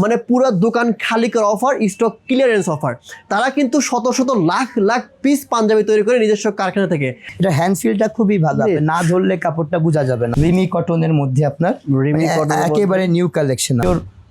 মানে পুরো দোকান খালি করা অফার, স্টক ক্লিয়ারেন্স অফার। তারা কিন্তু শত শত লাখ লাখ পিস পাঞ্জাবি তৈরি করে নিজস্ব কারখানা থেকে। এটা হ্যান্ড ফিলটা খুবই ভালো, আপনি না ধরলে কাপড়টা বোঝা যাবে না। রিমি কটনের মধ্যে আপনার রিমি কটন একেবারে নিউ কালেকশন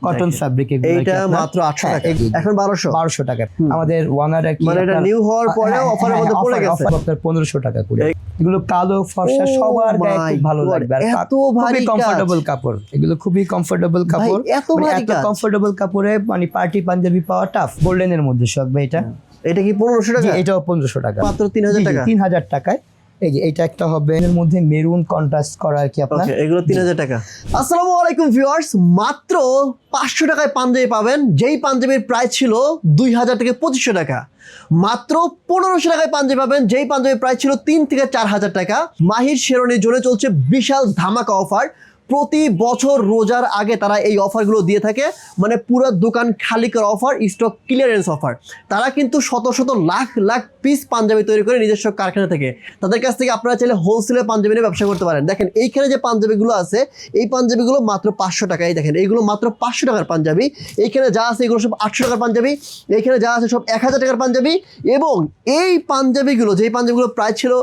কটন ফ্যাব্রিক, এইটা মাত্র 800 টাকা, এখন 1200 টাকা। আমাদের ওয়ানার কি মানে এটা নিউ হওয়ার পরে অফারের মধ্যে পড়ে গেছে আপনার 1500 টাকা করে। এগুলো কালো ফর্সা সবার গায়ে খুব ভালো লাগবে, আর এত ভারী কমফোর্টেবল কাপড়, এগুলো খুবই কমফোর্টেবল কাপড়। এত ভারী এত কমফোর্টেবল কাপড়ে মানে পার্টি পাঞ্জাবি পাওয়া টাফ। গোল্ডেনের মধ্যে সব ভাই এটা কি 1500 টাকা? এটাও 1500 টাকা, মাত্র 3000 টাকা। 3000 টাকায়। এই যে এটা একটা হবে এর মধ্যে মেরুন কন্ট্রাস্ট করা আর কি আপনার, এগুলো 3000 টাকা। আসসালামু আলাইকুম ভিউয়ার্স, মাত্র 500 টাকায় পাঞ্জাবি পাবেন, যেই পাঞ্জাবির প্রাইস ছিল 2000 থেকে 2500 টাকা। মাত্র 1500 টাকায় পাঞ্জাবি পাবেন, যেই পাঞ্জাবির প্রাইস ছিল 3 থেকে 4000 টাকা। মাহির শেরওয়ানির জন্য চলছে বিশাল ধামাকা অফার। প্রতি বছর রোজার আগে তারা এই অফারগুলো দিয়ে থাকে, মানে পুরো দোকান খালি করা অফার, স্টক ক্লিয়ারেন্স অফার। তারা কিন্তু শত শত লাখ লাখ পিস পাঞ্জাবি তৈরি করে নিজস্ব কারখানা থেকে। তাদের কাছ থেকে আপনারা চাইলে হোলসেলে পাঞ্জাবি নিয়ে ব্যবসা করতে পারেন। দেখেন এইখানে যে পাঞ্জাবিগুলো আছে, এই পাঞ্জাবিগুলো মাত্র 500 টাকায়। দেখেন এইগুলো মাত্র 500 টাকার পাঞ্জাবি। এইখানে যা আছে এগুলো সব 800 টাকার পাঞ্জাবি। এইখানে যা আছে সব 1000 টাকার পাঞ্জাবি। এবং এই পাঞ্জাবিগুলো, যেই পাঞ্জাবিগুলো প্রাইস ছিল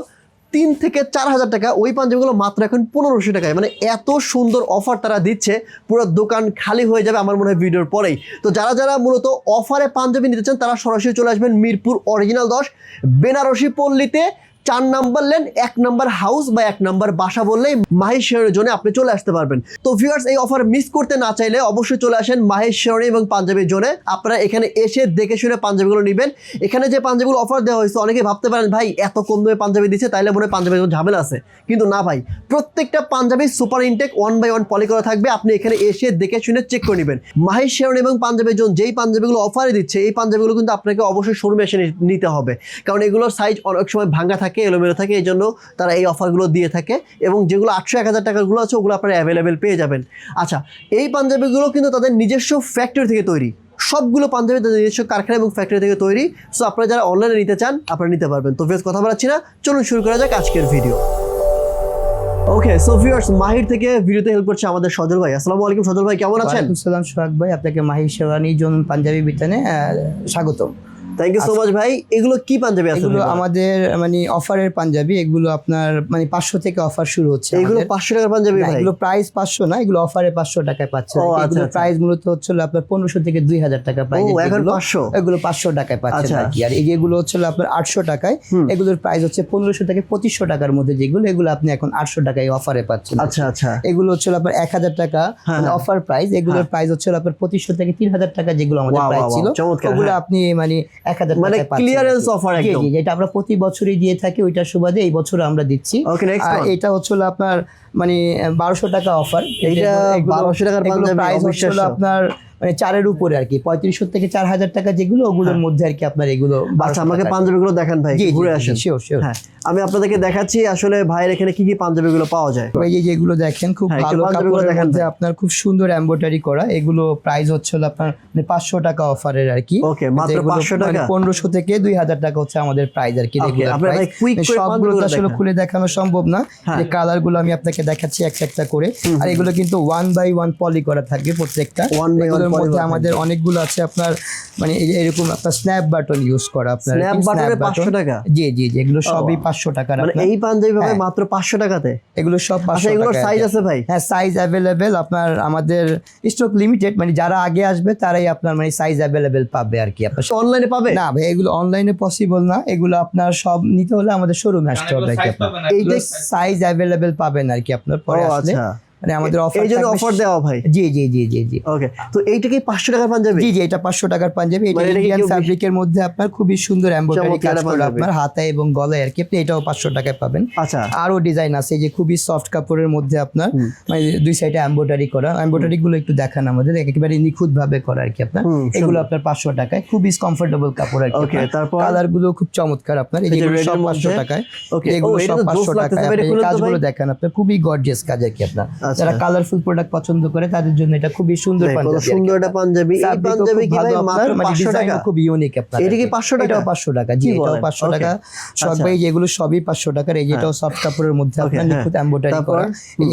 3 থেকে 4000 টাকা, ওই পাঞ্জাবিগুলো মাত্র এখন 1500 টাকায়। মানে এত সুন্দর অফার তারা দিচ্ছে, পুরো দোকান খালি হয়ে যাবে আমার মনে হয় ভিডিওর পরেই। তো যারা যারা মূলত অফারে পাঞ্জাবি নিতে চান তারা সরাসরি চলে আসবেন মিরপুর অরিজিনাল 10 বেনারসি পল্লীতে 4 নাম্বার লেন 1 নাম্বার হাউস বা 1 নাম্বার বাসা বললেই মাহির শেরওয়ানির জন্য আপনি চলে আসতে পারবেন। তো ভিউয়ার্স, এই অফার মিস করতে না চাইলে অবশ্যই চলে আসেন মাহির শেরওয়ানি এবং পাঞ্জাবির জন্য। আপনারা এখানে এসে দেখে শুনে পাঞ্জাবিগুলো নেবেন। এখানে যে পাঞ্জাবিগুলো অফার দেওয়া হয়েছে, অনেকে ভাবতে পারেন ভাই এত কম দামে পাঞ্জাবি দিচ্ছে, তাইলে মনে হয় পাঞ্জাবির কোনো ঝামেলা আছে। কিন্তু না ভাই, প্রত্যেকটা পাঞ্জাবি সুপার ইনটেক 1 বাই 1 পলি করা থাকবে। আপনি এখানে এসে দেখে শুনে চেক করে নেবেন। মাহির শেরওয়ানি এবং পাঞ্জাবির জন্য যেই পাঞ্জাবিগুলো অফারে দিচ্ছে, এই পাঞ্জাবিগুলো কিন্তু আপনাকে অবশ্যই শোরুমে এসে নিতে হবে, কারণ এগুলোর সাইজ অনেক সময় ভাঙা থাকে, এলোমেলো থাকে, এই জন্য তারা এই অফারগুলো দিয়ে থাকে। এবং যেগুলো 800-1000 টাকাগুলো আছে ওগুলো আপনারা অ্যাভেলেবেল পেয়ে যাবেন। আচ্ছা, এই পাঞ্জাবিগুলো কিন্তু তাদের নিজস্ব ফ্যাক্টরি থেকে তৈরি, সবগুলো পাঞ্জাবি তাদের নিজস্ব কারখানা এবং ফ্যাক্টরি থেকে তৈরি। সো আপনারা যারা অনলাইনে নিতে চান আপনারা নিতে পারবেন। তো ভিউয়ার্স, কথা বলাচ্ছি না, চলুন শুরু করা যাক আজকের ভিডিও। ওকে, সো ভিউয়ার্স, মাহির থেকে ভিডিওতে হেল্প করছে আমাদের সজল ভাই। আসসালামু আলাইকুম সজল ভাই, কেমন আছেন? ওয়ালাইকুম আসসালাম সোহাগ ভাই, আপনাকে মাহির শেরওয়ানি জোন পাঞ্জাবি বিতানে স্বাগতম। থ্যাংক ইউ সো মাচ ভাই। এগুলো কি পাঞ্জাবি আছে? এগুলো আমাদের মানে অফারের পাঞ্জাবি, এগুলো আপনার মানে 500 থেকে অফার শুরু হচ্ছে। এগুলো 500 টাকার পাঞ্জাবি ভাই? এগুলো প্রাইস 500 না, এগুলো অফারে 500 টাকায় পাচ্ছেন। এগুলো প্রাইস মূলত হচ্ছে আপনার 1500 থেকে 2000 টাকা প্রাইস। এখন 500, এগুলো 500 টাকায় পাচ্ছেন আর কি। আর এগুলো হচ্ছে আপনার 800 টাকায়। এগুলোর প্রাইস হচ্ছে 1500 থেকে 2500 টাকার মধ্যে, যেগুলো এগুলো আপনি এখন 800 টাকায় অফারে পাচ্ছেন। আচ্ছা আচ্ছা। এগুলো হচ্ছে আপনার 1000 টাকা অফার প্রাইস। এগুলোর প্রাইস হচ্ছে আপনার 2500 থেকে 3000 টাকা, যেগুলো আমাদের প্রাইস ছিল ওগুলো আপনি মানে 1000 টাকায় পাচ্ছেন। ক্লিয়ারেন্স অফার একদম, যেটা আমরা প্রতি বছরই দিয়ে থাকি, ওইটার সুবাদে এই বছর আমরা দিচ্ছি। আর এটা হচ্ছে আপনার মানে 1200 টাকা অফার। এইটা 1200 টাকার পাঞ্জাবি প্রাইস হচ্ছে আপনার মানে 4-এর উপরে আর কি, 3500 থেকে 4000 টাকা, যেগুলো ওগুলোর মধ্যে আর কি আপনার এগুলো। আচ্ছা, আমাকে পাঞ্জাবিগুলো দেখান ভাই, ঘুরে আসেন। Sure sure. হ্যাঁ, আমি আপনাদেরকে দেখাচ্ছি আসলে ভাইয়ের এখানে কি কি পাঞ্জাবিগুলো পাওয়া যায়। এই যে যেগুলো দেখেন খুব ভালো কাপড়ের মধ্যে আপনার খুব সুন্দর এমব্রয়ডারি করা, এগুলো প্রাইস হচ্ছে আপনার 500 টাকা অফারের আর কি। ওকে, মাত্র 500 টাকা। 1500 থেকে 2000 টাকা হচ্ছে আমাদের প্রাইস আর কি। সবগুলো আসলে খুলে দেখানো সম্ভব না, যে কালার গুলো আমি আপনাকে দেখাচ্ছি একটা করে। আর এগুলো কিন্তু 1 বাই 1 পলি করা থাকবে প্রত্যেকটা। এগুলোর মধ্যে আমাদের অনেকগুলো আছে আপনার মানে এরকম আপনার স্ন্যাপ বাটন ইউজ করা, আপনার স্ন্যাপ বাটনে 500 টাকা। জি জি জি, এগুলো সবই 500 টাকার। মানে এই পাঞ্জাবি পাবে মাত্র 500 টাকাতে? এগুলো সব 500 টাকা। এগুলোর সাইজ আছে ভাই? হ্যাঁ, সাইজ अवेलेबल। আপনার আমাদের স্টক লিমিটেড, মানে যারা আগে আসবে তারাই আপনার মানে সাইজ अवेलेबल পাবে আর কি। আপনার অনলাইনে পাবে না ভাই, এগুলো অনলাইনে পসিবল না। এগুলো আপনার সব নিতে হলে আমাদের শোরুমে আসতে হবে আর কি। এই যে সাইজ अवेलेबल পাবেন আর কি আপনার পরে আসলে। মানে আমাদের অফার, এই জন্য অফার দেওয়া ভাই। জি জি জি জি জি। ওকে, তো এইটা কি 500 টাকার পাঞ্জাবি? জি জি, এটা 500 টাকার পাঞ্জাবি। এটা ইন্ডিয়ান ফ্যাব্রিকের মধ্যে আপনার খুবই সুন্দর এমব্রয়ডারি কাজ করা আপনার হাতায় এবং গলায় আর কি। আপনি এটাও 500 টাকায় পাবেন। আচ্ছা, আরো ডিজাইন আছে যে খুবই সফট কাপড়ের মধ্যে আপনার মানে দুই সাইডে এমব্রয়ডারি করা। এমব্রয়ডারি গুলো একটু দেখান আমাদের, একেবারে নিখুঁত ভাবে করা আর কি আপনার। এগুলো আপনার 500 টাকায়, খুবই কমফোর্টেবল কাপড় আর কি। ওকে, তারপর কালার গুলো খুব চমৎকার আপনার। এগুলো সব 500 টাকায়। ওকে, এগুলো সব 500 টাকায়। এই কাজগুলো দেখেন আপনার, খুবই গর্জিয়াস কাজ আর কি আপনার। যারা কালারফুল প্রোডাক্ট পছন্দ করে তাদের জন্য এটা খুবই সুন্দর পাঞ্জাবি, সুন্দর একটা পাঞ্জাবি। এই পাঞ্জাবি কি ভাই মাত্র 500 টাকা? খুব ইউনিক আপনার। এটা কি 500 টাকা? এটাও 500 টাকা, জি এটাও 500 টাকা। সব ভাই যেগুলো সবই 500 টাকার। এই যেটাও সফট কাপড়ের মধ্যে আপনার নিখুঁত এমব্রয়ডারি করা,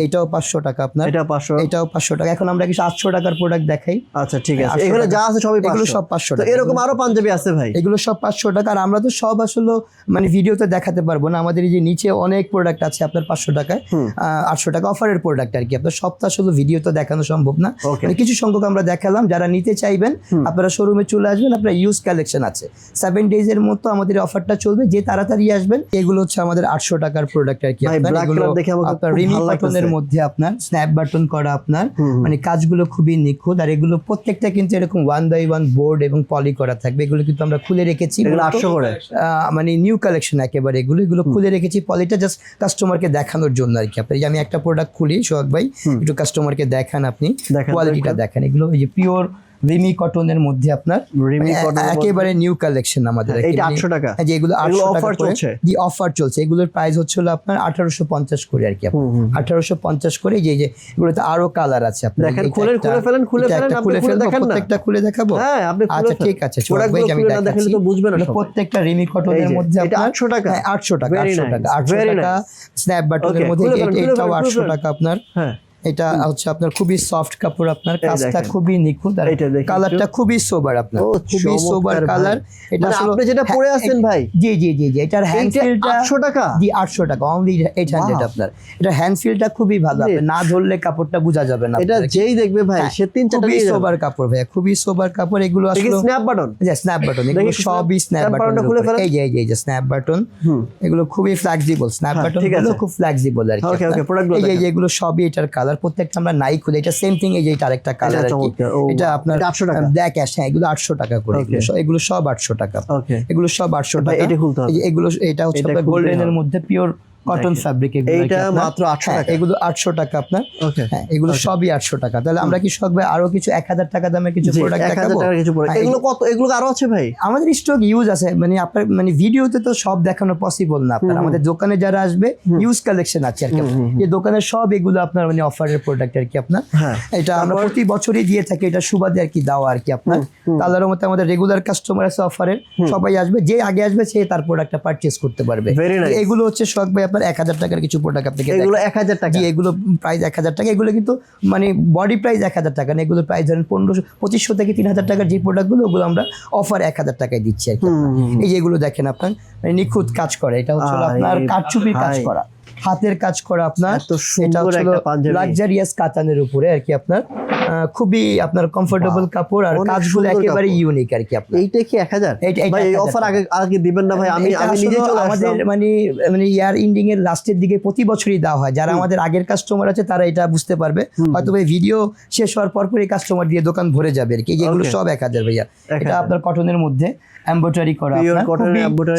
এটাও 500 টাকা আপনার। এটা 500, এটাও 500 টাকা। এখন আমরা কিছু 800 টাকার প্রোডাক্ট দেখাই। আচ্ছা ঠিক আছে, এখানে যা আছে সবই 500, এগুলো সব 500 তো টাকা। এরকম আরো পাঞ্জাবি আছে ভাই? এগুলো সব 500 টাকা। আর আমরা তো সব আসলে মানে ভিডিওতে দেখাতে পারবো না, আমাদের এই যে নিচে অনেক প্রোডাক্ট আছে আপনার 500 টাকায়, 800 টাকা অফারের প্রোডাক্ট আর কি। আপনার সবটা আসলে ভিডিওতে দেখানো সম্ভব না, মানে কিছু সংখ্যক আমরা দেখালাম। যারা নিতে চাইবেন আপনারা শোরুমে চলে আসবেন, আপনার ইউজ কালেকশন আছে 7 ডেজ এর মতো আমাদের অফারটা চলবে, যে তাড়াতাড়ি আসবেন। এগুলো হচ্ছে আমাদের 800 টাকার প্রোডাক্ট আর কি। আপনার রিমি বাটনের মধ্যে আপনার স্ন্যাপ বাটন করা আপনার, মানে কাজগুলো খুবই নিখুঁত। আর এগুলো প্রত্যেকটা কিন্তু এরকম 1 বাই 1 বোর্ড এবং পলি করা থাকবে। এগুলো কিন্তু আমরা খুলে রেখেছি, 800 করে, মানে নিউ কালেকশন একেবারে। এগুলো খুলে রেখেছি পলিটা জাস্ট কাস্টমারকে দেখানোর জন্য আর কি। আপনার আমি একটা প্রোডাক্ট খুলি, সোহাগ ভাই একটু কাস্টমারকে দেখান, আপনি কোয়ালিটিটা দেখেন। এগুলো এই যে পিওর রিমি কটনের মধ্যে আপনার একেবারে নিউ কালেকশন আমাদের। এটা 800 টাকা, যে এগুলো 800 টাকা চলছে, জি অফার চলছে। এগুলোর প্রাইস হচ্ছে আপনার 1850 করে আর কি। 1850 করে। যে এগুলোতে আরো কালার আছে আপনার। দেখেন খুলে ফেলেন, প্রত্যেকটা খুলে দেখাবো। হ্যাঁ আপনি আচ্ছা ঠিক আছে, আমি দেখাচ্ছি তো বুঝবেন না। প্রত্যেকটা রিমি কটনের মধ্যে এটা 800 টাকা, 800 টাকা, 800 টাকা স্ন্যাপ বাটনের মধ্যে। এটাও 800 টাকা আপনার। হ্যাঁ এটা হচ্ছে আপনার খুবই সফট কাপড়, আপনার কাজটা খুবই নিখুঁত, আর কালারটা খুবই সোবার আপনার, খুবই সোবার কালার। এটা আপনি যেটা পরে আছেন ভাই, জি জি জি জি, এটার হ্যান্ড ফিলটা 800 টাকা, জি 800 টাকা অনলি 800 আপনার। এটা হ্যান্ড ফিলটা খুবই ভালো, আপনি না ধরলে কাপড়টা বোঝা যাবে না। এটা যেই দেখবে ভাই সে 3-4টা নিয়ে যাবে। সোবার কাপড় ভাই, খুবই সোবার কাপড়। এগুলো আসলে স্ন্যাপ বাটন, জি স্ন্যাপ বাটন, এগুলো সবই স্ন্যাপ বাটন। এই যে এই যে স্ন্যাপ বাটন, এগুলো খুবই ফ্লেক্সিবল। স্ন্যাপ বাটন গুলো খুব ফ্লেক্সিবল আর কি। ওকে ওকে, প্রোডাক্টগুলো এই যে এগুলো সবই এটার কালার। প্রত্যেকটা আমরা নাই খুলে, এটা সেম থিং। এই যে এটা আরেকটা কালার আর কি, এটা আপনার 800 টাকা ব্ল্যাক অ্যাশ। হ্যাঁ এগুলো 800 টাকা করে, এগুলো সব 800 টাকা, এগুলো সব 800 টাকা। এটা খুলতে হবে, এগুলো এটা হচ্ছে গোল্ডেনের মধ্যে পিওর কটন ফ্যাব্রিক। এটা মাত্র 800 টাকা, এগুলো 800 টাকা আপনার। হ্যাঁ এগুলো সবই 800 টাকা। তাহলে আমরা কি সব আরো কিছু 1000 টাকা দামের কিছু প্রোডাক্ট দেখাবো? এগুলো কত, এগুলো আরো আছে ভাই? আমাদের স্টক ইউজ আছে, মানে আপনার মানে ভিডিওতে তো সব দেখানো পসিবল না। আপনার আমাদের দোকানে যারা আসবে ইউজ কালেকশন আছে আর কি। এই দোকানের সব এগুলো আপনার মানে অফারের প্রোডাক্ট আর কি আপনার। এটা আমরা প্রতি বছরই দিয়ে থাকি, এটা সুবাদে আর কি দেওয়া আর কি আপনার। তাহলে মধ্যে আমাদের রেগুলার কাস্টমার আছে অফারের, সবাই আসবে, যে আগে আসবে সে তার প্রোডাক্টটা পারচেজ করতে পারবে। এগুলো হচ্ছে শখ ভাই 1000 টাকার কিছু প্রোডাক্ট আপনাকে, এগুলো 1000 টাকা, এগুলো প্রাইস 1000 টাকা। এগুলো কিন্তু মানে বডি প্রাইস 1000 টাকা না, এগুলো প্রাইস ধরেন 2500 থেকে 3000 টাকার যে প্রোডাক্টগুলো, ওগুলো আমরা অফার 1000 টাকায় দিচ্ছি আর কি। এই যেগুলো দেখেন আপনার নিখুঁত কাজ করে, এটা হচ্ছে আপনার কারচুপির কাজ করা, হাতের কাজ করা আপনার। এটা হচ্ছে লাক্সারিয়াস কাতানের উপরে আর কি আপনার, খুবই আপনার কমফোর্টেবল কাপড়, আর কাজগুলো একেবারে ইউনিক আর কি আপনার। এইটা কি 1000 ভাই? এই অফার আগে দিবেন না ভাই? আমি নিজে চলে আসলাম। আমাদের মানে ইয়ার এন্ডিং এর লাস্টের দিকে প্রতি বছরই দেওয়া হয়। যারা আমাদের আগের কাস্টমার আছে তারা এটা বুঝতে পারবে। হয়তো ভাই ভিডিও শেষ হওয়ার পর এই কাস্টমার দিয়ে দোকান ভরে যাবে আর কি। যেগুলো সব 1000 ভাইয়া। এটা আপনার কটনের মধ্যে এমব্রয়ডারি করা,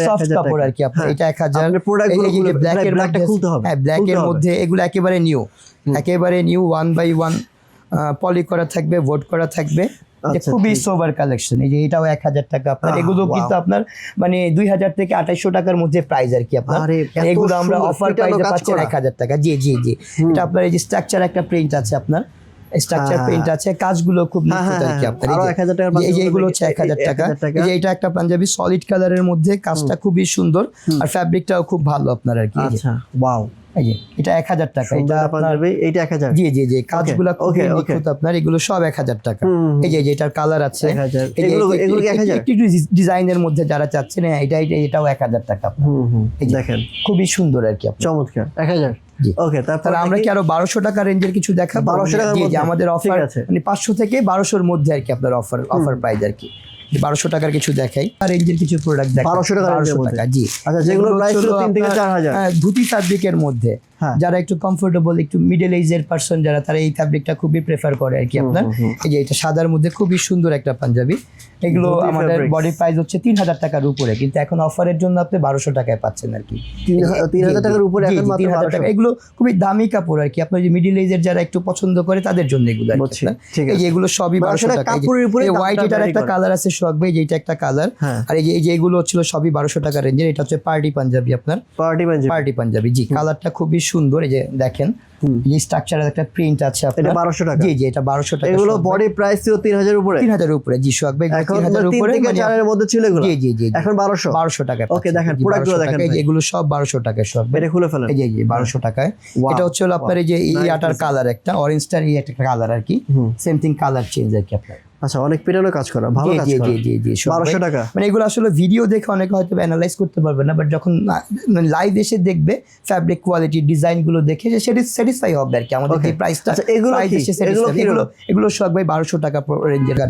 সফট কাপড় আর কি আপনার। এটা 1000। এই যে ব্ল্যাকের মধ্যে, হ্যাঁ ব্ল্যাকের মধ্যে এগুলো একেবারে নিউ, একেবারে নিউ 1 বাই 1 পলি করা থাকবে, ভোট করা থাকবে। খুবই সোবার কালেকশন। এই যে এটাও 1000 টাকা আপনার। এগুলো কিন্তু আপনার মানে 2000 থেকে 2800 টাকার মধ্যে প্রাইস আর কি আপনার। এগুলো আমরা অফার প্রাইসে পাচ্ছেন 1000 টাকা। জি জি জি, এটা আপনার এই যে স্ট্রাকচার একটা প্রিন্ট আছে আপনার, স্ট্রাকচার প্রিন্ট আছে, কাজগুলো খুব নিখুঁত আর কি আপনার। এই যে এগুলো হচ্ছে 1000 টাকা। এই যে এটা একটা পাঞ্জাবি সলিড কালারের মধ্যে, কাজটা খুবই সুন্দর, আর ফ্যাব্রিকটাও খুব ভালো আপনার আর কি। আচ্ছা ওয়াও, এটা 1000 টাকা। এটা আপনার এইটা 1000। জি জি জি, কাজগুলো খুবই নিখুঁত আপনার। এগুলো সব 1000 টাকা। এই যে এটার কালার আছে, এগুলো কি 1000? একটু ডিজাইনের মধ্যে যারা চাচ্ছেন, এটাও 1000 টাকা। দেখেন খুবই সুন্দর আর কি, চমৎকার। 1000। ওকে, তারপরে আমরা কি আরো 1200 টাকা রেঞ্জের কিছু দেখাবো? 1200 টাকার মধ্যে আমাদের অফার আছে, মানে 500 থেকে 1200 এর মধ্যে আর কি আপনার অফার প্রাইস আর কি। 1200 টাকার কিছু দেখাই, আর রেঞ্জের কিছু প্রোডাক্ট দেখাই। 1200 টাকা, জি। আচ্ছা, যেগুলো প্রাইস ছিল 3 থেকে 4000। হ্যাঁ, ধুতি ফ্যাব্রিকের মধ্যে যারা একটু কমফোর্টেবল, একটু মিডল এজের পারসন যারা, তারা এই ফ্যাব্রিকটা খুবই প্রেফার করে আর কি আপনার। এই যে এটা সাদার মধ্যে খুবই সুন্দর একটা পাঞ্জাবি। এগুলো আমাদের বডি প্রাইস হচ্ছে 3000 টাকার উপরে, কিন্তু এখন অফারের জন্য আপনি 1200 টাকায় পাচ্ছেন আর কি। 3000 টাকার উপরে এখন মাত্র 3000 টাকা। এগুলো খুবই দামি কাপড় আর কি আপনার, যে মিডল এজের যারা একটু পছন্দ করে তাদের জন্য এগুলো আর কি। এই যে এগুলো সবই 1200 টাকা। এই হোয়াইট, এটার একটা কালার আছে সোহাগ ভাই, যেটা একটা কালার। আর এই যে এগুলো হচ্ছিল সবই 1200 টাকা রেঞ্জের। এটা হচ্ছে পার্টি পাঞ্জাবি আপনার, পার্টি পাঞ্জাবি। জি, কালারটা খুবই সুন্দর। এই যে দেখেন এই স্ট্রাকচারের একটা প্রিন্ট আছে আপনার। এটা 1200 টাকা। জি জি, এটা 1200 টাকা। এগুলো বডি প্রাইস ছিল 3000 উপরে, 3000 উপরে। জি সোহাগ ভাই, এখন 3000 উপরে, 3 থেকে 4 এর মধ্যে ছিল এগুলো। জি জি জি, এখন 1200 টাকা। ওকে, দেখেন প্রোডাক্টগুলো দেখেন, এই যে এগুলো সব 1200 টাকা সোহাগ ভাই। এটা খুলে ফেলেন। এই যে 1200 টাকায়। এটা হচ্ছে হলো আপনার এই যে ইয়াটার কালার, একটা অরেঞ্জটার এই একটা কালার আর কি, সেম থিং কালার চেঞ্জ আর কি আপনার। আচ্ছা, অনেক পিটানো কাজ করা, ভালো কাজ করা। জি জি জি, 1200 টাকা। মানে এগুলো আসলে ভিডিও দেখে অনেকে হয়তো অ্যানালাইজ করতে পারবে না, বাট যখন লাইভ এসে দেখবে ফ্যাব্রিক কোয়ালিটি, ডিজাইন গুলো দেখে যে স্যাটিসফাই হবে আর কি আমাদের এই প্রাইসটা। এগুলো সোহাগ ভাই 1200 টাকা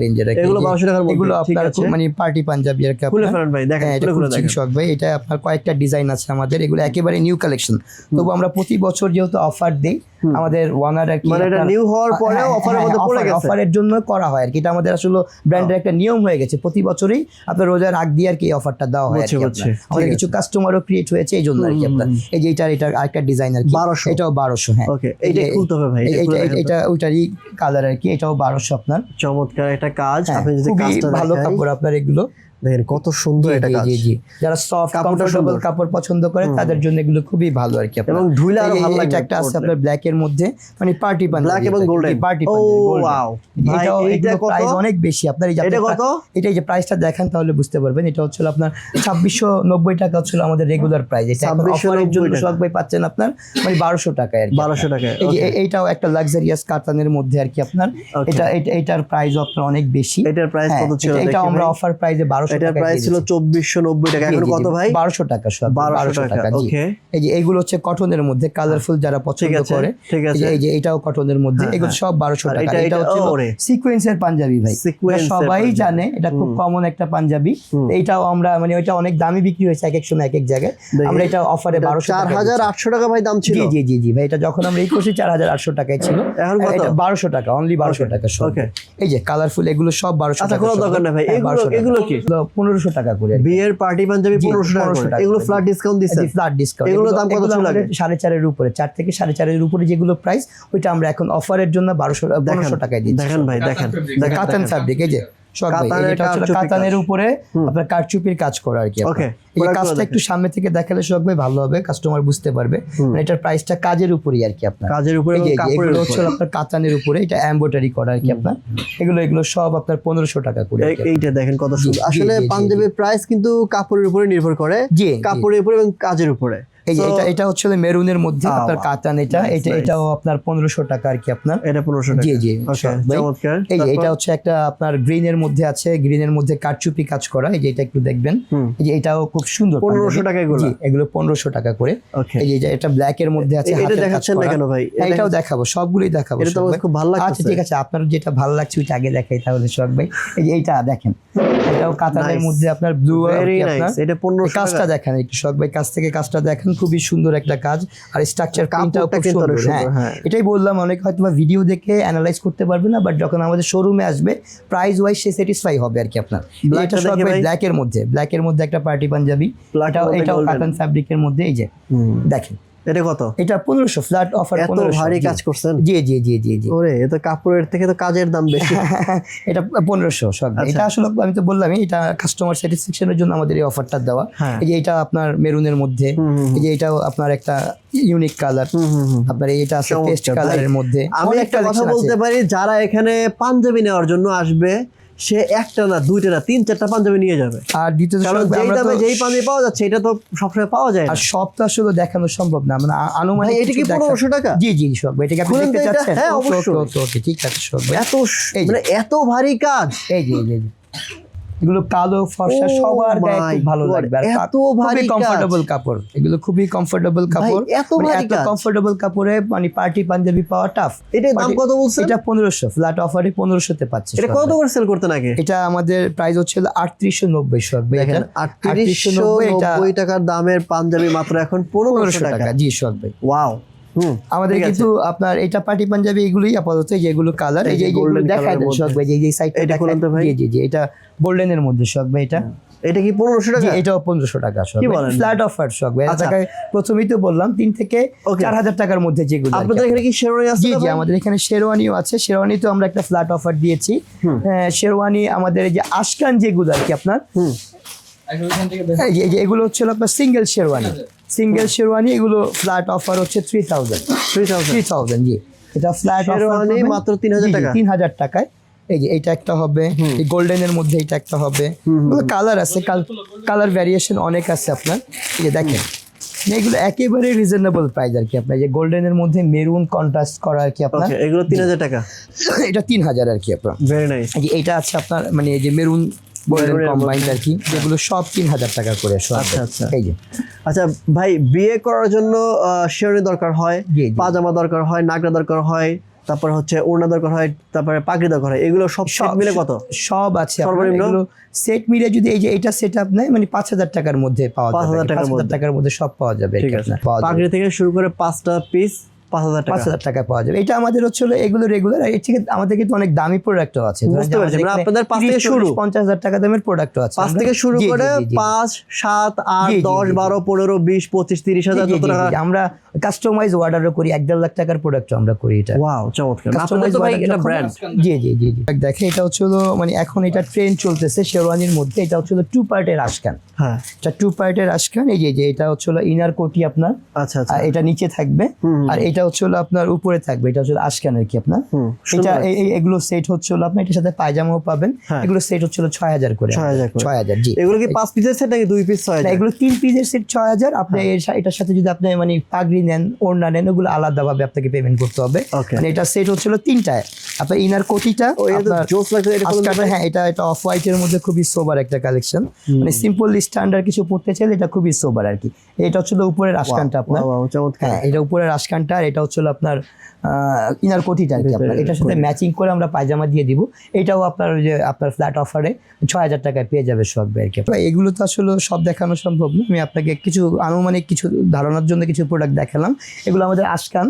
রেঞ্জের আর কি। এগুলো 1200 টাকার মধ্যে। এগুলো আপনার মানে পার্টি পাঞ্জাবি আর কি। খুলে ফেলেন ভাই, দেখেন এটা খুলে দেখেন সোহাগ ভাই। এটা আপনার কয়েকটা ডিজাইন আছে আমাদের, এগুলো একেবারে নিউ কালেকশন। তবু আমরা প্রতি বছর যেহেতু অফার দেই আমাদের ওয়ানার আর কি, মানে এটা নিউ হওয়ার পরেও অফারের মধ্যে পড়ে গেছে, অফারের জন্য করা হয় আর কি। এটা আমাদের আসলে ব্র্যান্ডের একটা নিয়ম হয়ে গেছে, প্রতি বছরই আপনার রোজার আগ দিয়ে আর কি অফারটা দেওয়া হয় আর কি। আমাদের কিছু কাস্টমারও ক্রিয়েট হয়েছে এই জন্য আর কি আপনার। এই যে এটা আরেকটা ডিজাইন আর কি, এটাও 1200। হ্যাঁ ওকে, এইটা খুলতে হবে ভাই। এটা ওইটারই কালার আর কি, এটাও 1200 আপনার। চমৎকার একটা কাজ, আপনি যদি খুবই কাজটা ভালো কাপড় আপনার এগুলো। দেখেন কত সুন্দর এটা কাজ। জি জি, যারা সফট কমফোর্টেবল কাপড় পছন্দ করে তাদের জন্য এগুলো খুবই ভালো আর কি। এবং ধুইলে আরো ভালো লাগে। এটা একটা আছে আপনার ব্ল্যাক এর মধ্যে, মানে পার্টি পাঞ্জাবি, ব্ল্যাক এবং গোল্ডেন পার্টি ও পাঞ্জাবি। ওয়াও ভাই, এটা প্রাইস অনেক বেশি আপনার। এই যে এটা কত? এটা যে প্রাইসটা দেখেন তাহলে বুঝতে পারবেন। এটা হচ্ছে আপনার 2690 টাকা হচ্ছে আমাদের রেগুলার প্রাইস। এটা অফারের জন্য সোহাগ ভাই পাচ্ছেন আপনার মানে 1200 টাকায় আর কি। 1200 টাকা। এই যে এইটাও একটা লাক্সারিয়াস কাতানের মধ্যে আর কি আপনার। এটার প্রাইস আপনার অনেক বেশি। এটার প্রাইস কত ছিল? এটা আমরা অফার প্রাইসে 1200 টাকা। এটার প্রাইস ছিল 2490 টাকা, এখন কত ভাই? 1200 টাকা। 1200 টাকা। ওকে, এই যে এগুলো হচ্ছে কটনের মধ্যে, কালারফুল যারা পছন্দ করে। এই যে এটাও কটনের মধ্যে, এগুলো সব 1200 টাকা। এটা হচ্ছে সিকোয়েন্সের পাঞ্জাবি ভাই, সবাই জানে, এটা খুব কমন একটা পাঞ্জাবি। এটাও আমরা মানে ওইটা অনেক দামি বিক্রি হয়েছে এক এক সময় এক এক জায়গায়। আমরা এটা অফারে 4800 টাকা ভাই দাম ছিল। জি জি জি ভাই, এটা যখন আমরা এই করছি 4800 টাকায় ছিল, এখন কত? এটা 1200 টাকা, অনলি 1200 টাকা সব। এই যে কালারফুল এগুলো সব 1200 টাকা। আচ্ছা, কোনো দরকার না ভাই, এগুলো কি 1500 টাকা করে। বিয়ের পার্টি পাঞ্জাবি 1500 টাকা করে। এগুলো ফ্ল্যাট ডিসকাউন্ট দিচ্ছে। Flat discount. এগুলো দাম কত ছিল আগে? 4.5 এর উপরে, 4 থেকে 4.5 এর উপরে যেগুলো প্রাইস, ওইটা আমরা এখন অফারের জন্য 1500 টাকায় দিচ্ছি। দেখেন ভাই, দেখেন কাতান ফ্যাব্রিক। এই যে কাতানের উপরে আপনার কারচুপির কাজ করা আর কি। ওকে, এই কাজটা একটু সামনে থেকে দেখালে সোহাগ ভাই ভালো হবে, কাস্টমার বুঝতে পারবে। মানে এটার প্রাইসটা কাজের উপরেই আর কি আপনার, কাজের উপরে। এগুলো হচ্ছে আপনার কাতানের উপরে, এটা এমব্রয়ডারি করা আর কি আপনার। এগুলো সব আপনার 1500 টাকা করে। এইটা দেখেন কত সুন্দর। আসলে পাঞ্জাবির প্রাইস কিন্তু কাপড়ের উপরে নির্ভর করে, কাপড়ের উপরে এবং কাজের উপরে। এই যে এটা হচ্ছে মেরুনের মধ্যে আপনার কাতান। এটাও আপনার 1500 টাকা আর কি আপনার। এটা 1500 টাকা। জি জি, চমৎকার। এই যে এটা হচ্ছে একটা আপনার গ্রিনের মধ্যে আছে, গ্রিনের মধ্যে কারচুপি কাজ করা। এই যে এটা একটু দেখবেন, এই যে এটাও খুব সুন্দর। 1500 টাকা এগুলো। জি, এগুলো 1500 টাকা করে। এই যে এটা ব্ল্যাক এর মধ্যে আছে। এটা দেখাচ্ছেন না কেন ভাই? এটাও দেখাবো, সবগুলোই দেখাবো। এটা তো খুব ভালো লাগছে। আচ্ছা ঠিক আছে, আপনার যেটা ভালো লাগছে ওইটা আগে দেখাই তাহলে সোহাগ ভাই। এই যে এইটা দেখেন, এটাও কাতানের মধ্যে আপনার ব্লু। এটা 1500 টাকা। কাজটা দেখেন একটু সোহাগ ভাই, কাছ থেকে কাজটা দেখেন, খুবই সুন্দর একটা কাজ। আর স্ট্রাকচার প্রিন্টটাও খুব সুন্দর। হ্যাঁ, এটাই বললাম, অনেক হয়তো ভিডিও দেখে অ্যানালাইজ করতে পারবে না, বাট যখন আমাদের শোরুমে আসবে প্রাইস ওয়াইজ সে স্যাটিসফাই হবে আর কি আপনার। এটা সব ব্ল্যাকের মধ্যে একটা পার্টি পাঞ্জাবি। এটাও কাতান ফ্যাব্রিকের মধ্যে। এই যে দেখেন, এটা কত? এটা 1500 ফ্ল্যাট অফার। এত ভারী কাজ করছেন। জি জি জি জি জি। ওরে, এটা কাপড়ের থেকে তো কাজের দাম বেশি। এটা 1500 সব। এটা আসলে আমি তো বললামই, এটা কাস্টমার স্যাটিসফ্যাকশনের জন্য আমাদের এই অফারটা দেওয়া। এই যে এটা আপনার মেরুনের মধ্যে, এই যে এটাও আপনার একটা ইউনিক কালার। আপনার এটা আছে পেস্ট কালারের মধ্যে। আমি একটা কথা বলতে পারি, যারা এখানে পাঞ্জাবি নেওয়ার জন্য আসবে সে একটা না, দুইটা না, 3-4টা পাঞ্জাবি নিয়ে যাবে। আর দ্বিতীয়ত যেই পাঞ্জাবি পাওয়া যাচ্ছে এটা তো সবসময় পাওয়া যায় না। আর সব তো আসলে দেখানো সম্ভব না, মানে আনুমানিক। এটা কি 1500 টাকা? জি জি সব। এটাকে আপনি দেখতে চাচ্ছেন? হ্যাঁ অবশ্যই। ওকে ঠিক আছে সব। এত ভারী কাজ। এই যে এগুলো কালো ফর্সা সবার গায়ে খুব ভালো লাগবে। এত ভারী কমফোর্টেবল কাপড়, এগুলো খুবই কমফোর্টেবল কাপড়। এত কমফোর্টেবল কাপড়ে মানে পার্টি পাঞ্জাবি পাওয়া টাফ। এটার দাম কত বলছেন? এটা 1500 ফ্ল্যাট অফারে 1500 তে পাচ্ছে। এটা কত করে সেল করতে নাকি? এটা আমাদের প্রাইস হচ্ছে 3890 সব। দেখেন 3890 টাকার দামের পাঞ্জাবি মাত্র এখন 1500 টাকা। জি সব ভাই, ওয়াও। আমাদের কিন্তু আপনার এটা পার্টি পাঞ্জাবি এগুলোই আপাতত, যেগুলো কালার। এই যে গোল্ডেন দেখায় দেন সব ভাই, এই যে সাইডটা দেখায়। জি জি জি, এটা গোল্ডেনের মধ্যে সব ভাই। এটা এটা কি 1500 টাকা? এটাও 1500 টাকা শখ, কি বলেন? ফ্ল্যাট অফার শখ ভাই। আচ্ছা। টাকায় প্রথমেই তো বললাম 3 থেকে 4000 টাকার মধ্যে যেগুলো আর কি। আপনাদের এখানে কি শেরওয়ানি আছে? জি জি, আমাদের এখানে শেরওয়ানিও আছে। শেরওয়ানি তো আমরা একটা ফ্ল্যাট অফার দিয়েছি। শেরওয়ানি আমাদের এই যে আশকান যেগুলো আর কি আপনার, এই যে এগুলো হচ্ছে আপনার সিঙ্গেল শেরওয়ানি, সিঙ্গেল শেরওয়ানি এগুলো ফ্ল্যাট অফার হচ্ছে 3000 জি। এটা ফ্ল্যাট শেরওয়ানি মাত্র 3000 টাকা। 3000 টাকায়। এই যে এটা একটা হবে, এই গোল্ডেনের মধ্যে এটা একটা হবে। কালার আছে, কালার ভ্যারিয়েশন অনেক আছে আপনার। এই যে দেখেন এগুলো একেবারে রিজনেবল প্রাইস আর কি আপনার। যে গোল্ডেনের মধ্যে মেরুন কন্ট্রাস্ট করা আর কি আপনার, এগুলো 3000 টাকা। এটা 3000 আর কি আপনার। Very nice. এই যে এটা আছে আপনার মানে এই যে মেরুন গোল্ডেন কম্বাইন্ড আর কি, যেগুলো সব 3000 টাকা করে সব। আচ্ছা। এই যে আচ্ছা ভাই, বিয়ে করার জন্য শেরওয়ানি দরকার হয়, জি, জি। পাজামা দরকার হয়, নাগরা দরকার হয়, তারপর হচ্ছে ওড়না দরকার হয়, তারপরে পাগড়ি দরকার হয়, এগুলো সব সেট মিলে কত? সব আছে আপনার। সর্বনিম্ন? এগুলো সেট মিলে যদি এই যে এটা সেট আপ নেয় মানে 5000 টাকার মধ্যে পাওয়া যাবে। 5000 টাকার 5000 টাকার মধ্যে সব পাওয়া যাবে আর ঠিক কি আছে। আপনার। পাওয়া যাবে পাগড়ি থেকে শুরু করে 5টা পিস 5000 টাকা। 5000 টাকায় পাওয়া যাবে। এটা আমাদের হচ্ছে এগুলো রেগুলার। এর থেকে আমাদের কিন্তু অনেক দামি প্রোডাক্টও আছে। বুঝতে পারছি, মানে আপনাদের 5 থেকে শুরু, 50000 টাকা দামের প্রোডাক্টও আছে। 5 থেকে শুরু জি, জি, করে জি, জি। 5, 7, 8, জি, জি, 10, জি, 12, 15, 20, 25, 30,000 জি, যত জি, টাকা। জি, আমরা কাস্টমাইজ অর্ডারও করি। 1.5 লাখ টাকার প্রোডাক্ট আমরা করি এটা। ওয়াও, চমৎকার। আপনাদের কাস্টমাইজ তো ভাই অর্ডার এটা ব্র্যান্ড। জি জি জি জি। দেখে এটা হচ্ছে মানে এখন এটা ট্রেন্ড চলতেছে শেরওয়ানির মধ্যে। এটা হচ্ছে 2 পার্টের আশকান। হ্যাঁ, এটা 2 পার্টের আশকান। এই যে এটা হচ্ছে ইনার কোটি আপনার, আচ্ছা আচ্ছা। আর এটা নিচে থাকবে, আর এটা হচ্ছে আপনার উপরে থাকবে। এটা হচ্ছে আশকান আর কি আপনার। এটা এগুলো সেট হচ্ছে আপনার, এটার সাথে পায়জামাও পাবেন। এগুলো সেট হচ্ছে 6000 করে। 6000 জি। এগুলো কি 5 পিসের সেট নাকি 2 পিস 6000? না, এগুলো 3 পিসের সেট 6000। আপনি এটার সাথে যদি আপনি মানে পাগড়ি নেন, ওড়না নেন, ওগুলো আলাদাভাবে আপনাকে পেমেন্ট করতে হবে। মানে এটা সেট হচ্ছিল 3টায়। আপনার ইনার কোটিটা আপনার জোস লাগছে এটা কোন? হ্যাঁ, এটা অফ হোয়াইটের মধ্যে খুবই সোবার একটা কালেকশন। মানে সিম্পল স্ট্যান্ডার্ড কিছু পড়তে চাইলে এটা খুবই সোবার আর কি। এটা হচ্ছে উপরের আশকানটা আপনার। হ্যাঁ, এটা উপরের আশকানটা, আর এটা হচ্ছে আপনার ইনার কোটিটা আর কি আপনার। এটার সাথে ম্যাচিং করে আমরা পায়জামা দিয়ে দিব। এটাও আপনার ওই যে আপনার ফ্ল্যাট অফারে 6000 টাকায় পেয়ে যাবে সব আর কি। এগুলো তো আসলে সব দেখানো সম্ভব না। আমি আপনাকে কিছু আনুমানিক কিছু ধারণার জন্য কিছু প্রোডাক্ট দেখালাম। এগুলো আমাদের আশকান।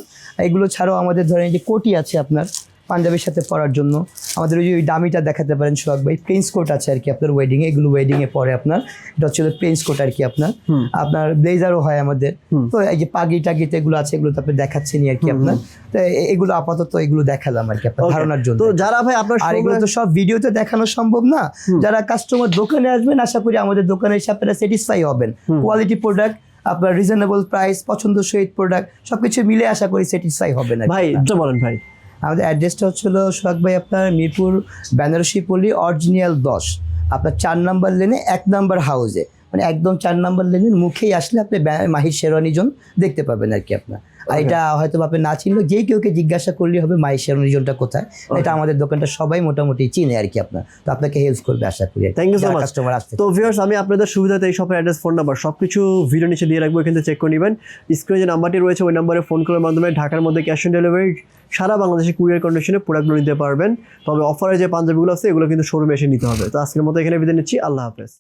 এগুলো ছাড়াও আমাদের ধরেন যে কোটি আছে আপনার পাঞ্জাবির সাথে পরার জন্য। আমাদের ওই দামিটা দেখাতে পারেন সোহাগ ভাই। প্রিন্স কোট আছে আর কি আপনার ওয়েডিং এ। এগুলো ওয়েডিং এ পরে আপনার। এটা হচ্ছে প্রিন্স কোট আর কি আপনার। আপনার ব্লেজারও হয় আমাদের। তো এই যে পাগড়ি টাগড়িতে এগুলো আছে, এগুলো তো আপনি দেখাচ্ছেনই আর কি আপনার। তো এগুলো আপাতত এগুলো দেখালাম আর কি আপনার ধারণার জন্য। তো যারা ভাই আপনার, আর এগুলো তো সব ভিডিওতে দেখানো সম্ভব না। যারা কাস্টমার দোকানে আসবেন, আশা করি আমাদের দোকানে এসে আপনারা স্যাটিসফাই হবেন। কোয়ালিটি প্রোডাক্ট, আপনার রিজনেবল প্রাইস, পছন্দসই প্রোডাক্ট সবকিছু মিলে আশা করি স্যাটিসফাই হবেন ভাই। এটা বলেন ভাই। আমাদের অ্যাড্রেসটা হচ্ছিল সোহাগ ভাই আপনার মিরপুর বেনারসি পল্লী অরিজিনাল 10, আপনার 4 নম্বর লেনে 1 নম্বর হাউসে, মানে একদম 4 নম্বর লেনের মুখেই আসলে আপনি মাহির শেরওয়ানি জোন দেখতে পাবেন আর কি আপনার। আর এটা হয়তো আপনি না চিনলেও যেই কেউকে জিজ্ঞাসা করলেই হবে মাহির শেরওয়ানি জোনটা কোথায়। এটা আমাদের দোকানটা সবাই মোটামুটি চিনে আর কি আপনার। তো আপনাকে হেল্প করবে আশা করি। Thank you so much customer আসতে। তো ভিউয়ার্স, আমি আপনাদের সুবিধাতে এই শপের অ্যাড্রেস, ফোন নাম্বার সবকিছু ভিডিও নিচে দিয়ে রাখবো, এখান থেকে চেক করে নেবেন। স্ক্রিনে যে নাম্বারটি রয়েছে ওই নাম্বারে ফোন করার মাধ্যমে ঢাকার মধ্যে ক্যাশ অন ডেলিভারি সারা বাংলাদেশে কুরিয়ার কন্ডিশনে প্রোডাক্টগুলো নিতে পারবেন। তবে অফারে যে পাঞ্জাবিগুলো আছে এগুলো কিন্তু শোরুমে এসে নিতে হবে। তো আজকের মতো এখানে বিদায় নিচ্ছি। আল্লাহ হাফেজ।